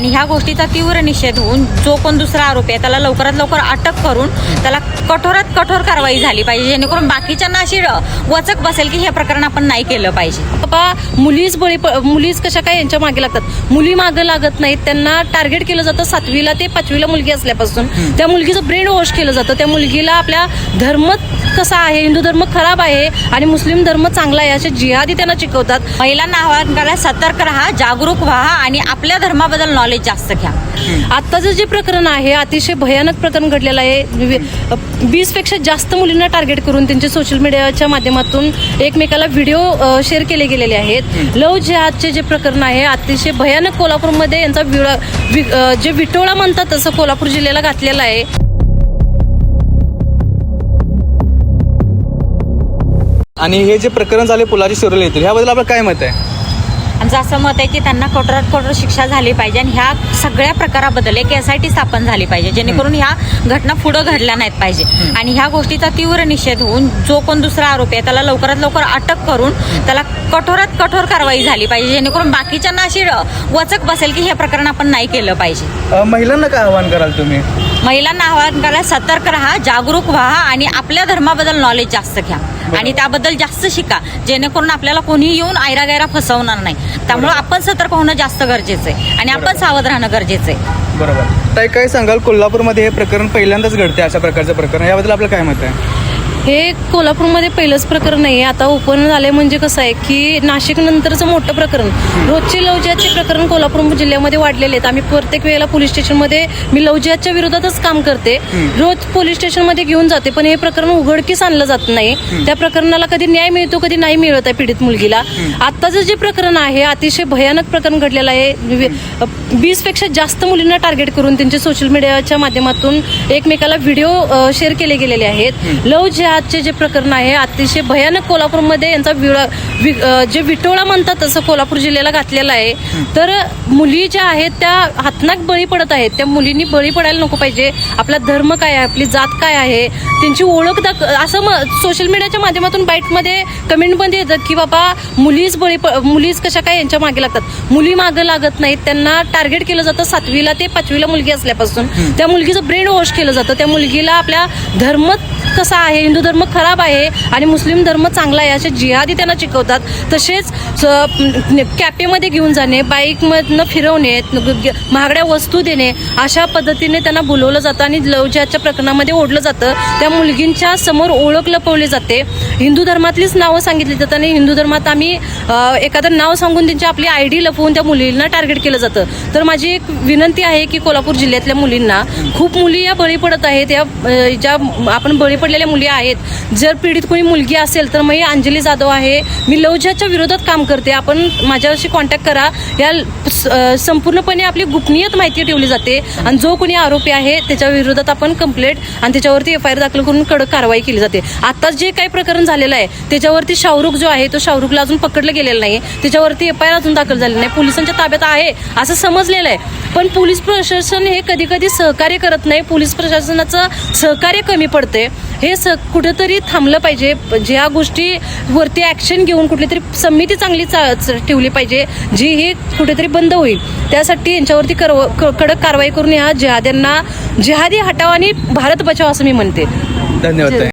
आणि ह्या गोष्टीचा तीव्र निषेध होऊन जो कोण दुसरा आरोपी आहे त्याला लवकरात लवकर अटक करून त्याला कठोरात कठोर कारवाई झाली पाहिजे, जेणेकरून बाकीच्यांना अशी वचक बसेल की हे प्रकरण आपण नाही केलं पाहिजे. बाबा मुलीच कशा काय यांच्या मागे लागतात, मुली मागे लागत नाहीत. त्यांना टार्गेट केलं जातं 7वीला ते 5वीला मुलगी असल्यापासून. त्या मुलगीचं ब्रेन वॉश केलं जातं. त्या मुलगीला आपल्या धर्म कसा आहे, हिंदू धर्म खराब आहे आणि मुस्लिम धर्म चांगला आहे असे जिहादी त्यांना शिकवतात. महिलांना आवाहन करा, सतर्क राहा, जागरूक व्हा आणि आपल्या धर्माबद्दल नॉलेज जास्त घ्या. आत्ताचं जे प्रकरण आहे अतिशय भयानक प्रकरण घडलेलं आहे. 20पेक्षा जास्त मुलींना टार्गेट करून त्यांचे सोशल मीडियाच्या माध्यमातून एकमेकाला व्हिडिओ शेअर केले गेलेले आहेत. लव जिहादचे जे प्रकरण आहे अतिशय भयानक कोल्हापूरमध्ये यांचा जे विटोळा म्हणतात तसं कोल्हापूर जिल्ह्याला घातलेला आहे. आणि हे जे प्रकरण झाले पुलाची शिरोली येथील, ह्याबद्दल आपलं काय मत आहे? आमचं असं मत आहे की त्यांना कठोरात कठोर शिक्षा झाली पाहिजे आणि ह्या सगळ्या प्रकाराबद्दल एक SIT स्थापन झाली पाहिजे, जेणेकरून ह्या घटना पुढे घडल्या नाहीत पाहिजे. आणि ह्या गोष्टीचा तीव्र निषेध होऊन जो कोण दुसरा आरोपी आहे त्याला लवकरात लवकर अटक करून त्याला कठोरात कठोर कारवाई झाली पाहिजे, जेणेकरून बाकीच्यांना अशी वचक बसेल की हे प्रकरण आपण नाही केलं पाहिजे. महिलांना काय आवाहन कराल तुम्ही? महिलांना आवाहन करा, सतर्क राहा, जागरूक व्हा आणि आपल्या धर्माबद्दल नॉलेज जास्त घ्या आणि त्याबद्दल जास्त शिका, जेणेकरून आपल्याला कोणी येऊन आयरागैरा फसवणार नाही. त्यामुळे आपण सतर्क होणं जास्त गरजेचं आहे आणि आपण सावध राहणं गरजेचं आहे. बरोबर. ताई, काय सांगाल, कोल्हापूरमध्ये हे प्रकरण पहिल्यांदाच घडते, अशा प्रकारचं प्रकरण, याबद्दल आपलं काय मत आहे? हे कोल्हापूरमध्ये पहिलंच प्रकरण नाही आहे. आता ओपन झाले म्हणजे कसं आहे की नाशिक नंतरचं मोठं प्रकरण, रोजचे लवजिहादचे प्रकरण कोल्हापूर जिल्ह्यामध्ये वाढलेले आहेत. आम्ही प्रत्येक वेळेला पोलीस स्टेशनमध्ये मी लवजिहादच्या विरोधातच काम करते, रोज पोलीस स्टेशनमध्ये घेऊन जाते, पण हे प्रकरण उघडकीस आणलं जात नाही. त्या प्रकरणाला कधी न्याय मिळतो कधी नाही मिळत आहे पीडित मुलगीला. आत्ताचं जे प्रकरण आहे अतिशय भयानक प्रकरण घडलेलं आहे. 20पेक्षा जास्त मुलींना टार्गेट करून त्यांचे सोशल मीडियाच्या माध्यमातून एकमेकाला व्हिडिओ शेअर केले गेलेले आहेत. लव जिहादचे जे प्रकरण आहे अतिशय भयानक कोल्हापूरमध्ये यांचा जे विटोळा म्हणतात तसं कोल्हापूर जिल्ह्याला घातलेला आहे. तर मुली ज्या आहेत त्या हातनाक बळी पडत आहेत. त्या मुलींनी बळी पडायला नको पाहिजे. आपला धर्म काय आहे, आपली जात काय आहे, त्यांची ओळख असं सोशल मीडियाच्या माध्यमातून बाईटमध्ये कमेंटमध्ये येतं की बाबा मुलीच कशा काय यांच्या मागे लागतात, मुली मागे लागत नाहीत. त्यांना टार्गेट केलं जातं 7वीला ते 5वीला मुलगी असल्यापासून. त्या मुलगीचं ब्रेन वॉश केलं जातं. त्या मुलगीला आपल्या धर्म कसा आहे, हिंदू धर्म खराब आहे आणि मुस्लिम धर्म चांगला आहे असे जिहादी त्यांना शिकवतात. तसेच कॅफेमध्ये घेऊन जाणे, बाईकमधनं फिरवणे, महागड्या वस्तू देणे, अशा पद्धतीने त्यांना बोलवलं जातं आणि लव जिहादच्या प्रकरणामध्ये ओढलं जातं. त्या मुलगींच्या समोर ओळख लपवली जाते. हिंदू धर्मातलीच नावं सांगितली जातात आणि हिंदू धर्मात आम्ही एखादं नाव सांगून त्यांची आपली ID लपवून त्या मुलींना टार्गेट केलं जातं. तर माझी एक विनंती आहे की कोल्हापूर जिल्ह्यातल्या मुलींना, खूप मुली या बळी पडत आहेत. या ज्या आपण बळी पडलेल्या मुली आहेत, जर पीडित कोणी मुलगी असेल तर मी अंजली जाधव आहे, मी लव जिहादच्या विरोधात काम करते. आपण माझ्याशी कॉन्टॅक्ट करा. या संपूर्णपणे आपली गोपनीय माहिती ठेवली जाते आणि जो कोणी आरोपी आहे त्याच्या विरोधात आपण कंप्लेंट आणि त्याच्यावरती FIR दाखल करून कडक कारवाई केली जाते. आता जे काही प्रकरण झालेलं आहे त्याच्यावरती शाहरुख जो आहे तो शाहरुखला अजून पकडलं गेलेलं नाही, त्याच्यावरती FIR अजून दाखल झालेलं नाही, पोलिसांच्या ताब्यात आहे असं समजलेलं आहे. पण पोलीस प्रशासन हे कधी कधी सहकार्य करत नाही. पोलीस प्रशासनाचं सहकार्य कमी पडते. हे कुठेतरी थांबलं पाहिजे. ज्या गोष्टीवरती ॲक्शन घेऊन कुठली तरी समिती चांगली ठेवली पाहिजे जी हे कुठेतरी बंद होईल. त्यासाठी यांच्यावरती कडक कारवाई करून ह्या जिहादी हटाव आणि भारत बचाव असं मी म्हणते. धन्यवाद.